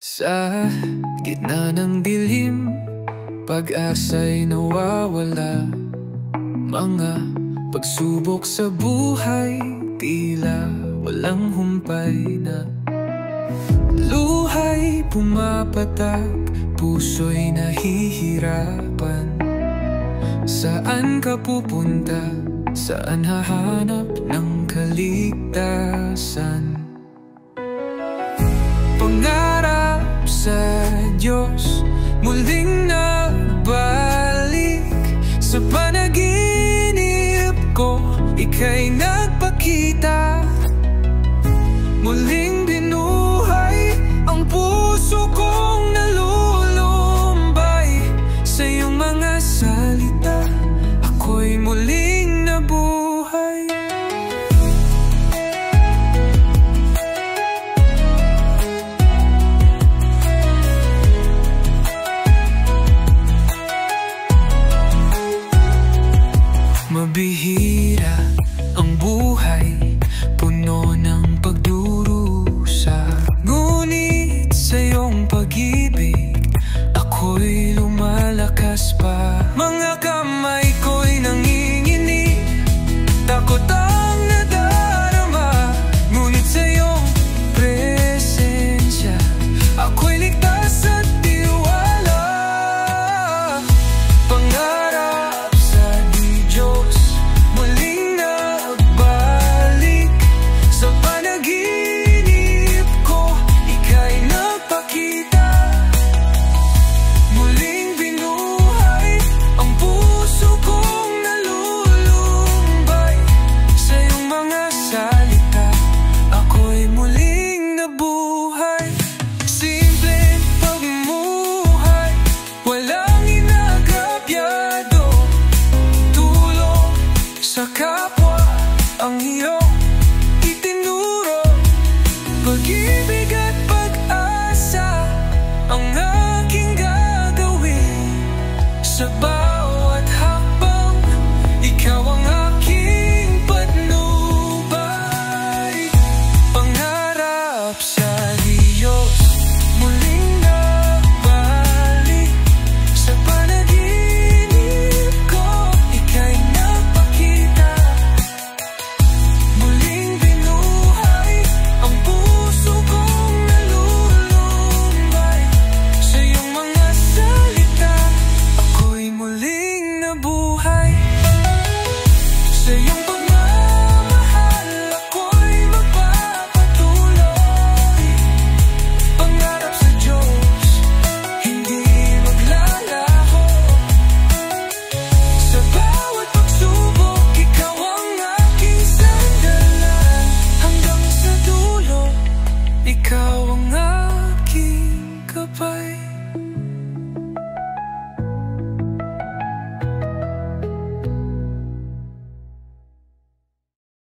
Sa gitna ng dilim, pag-asa'y nawawala. Mga pagsubok sa buhay, tila walang humpay na. Luha'y pumapatak, puso'y nahihirapan. Saan ka pupunta? Saan hahanap ng kaligtasan? Pangarap sa Diyos, muling nabalik. Sa panaginip ko, ika'y nagpakita.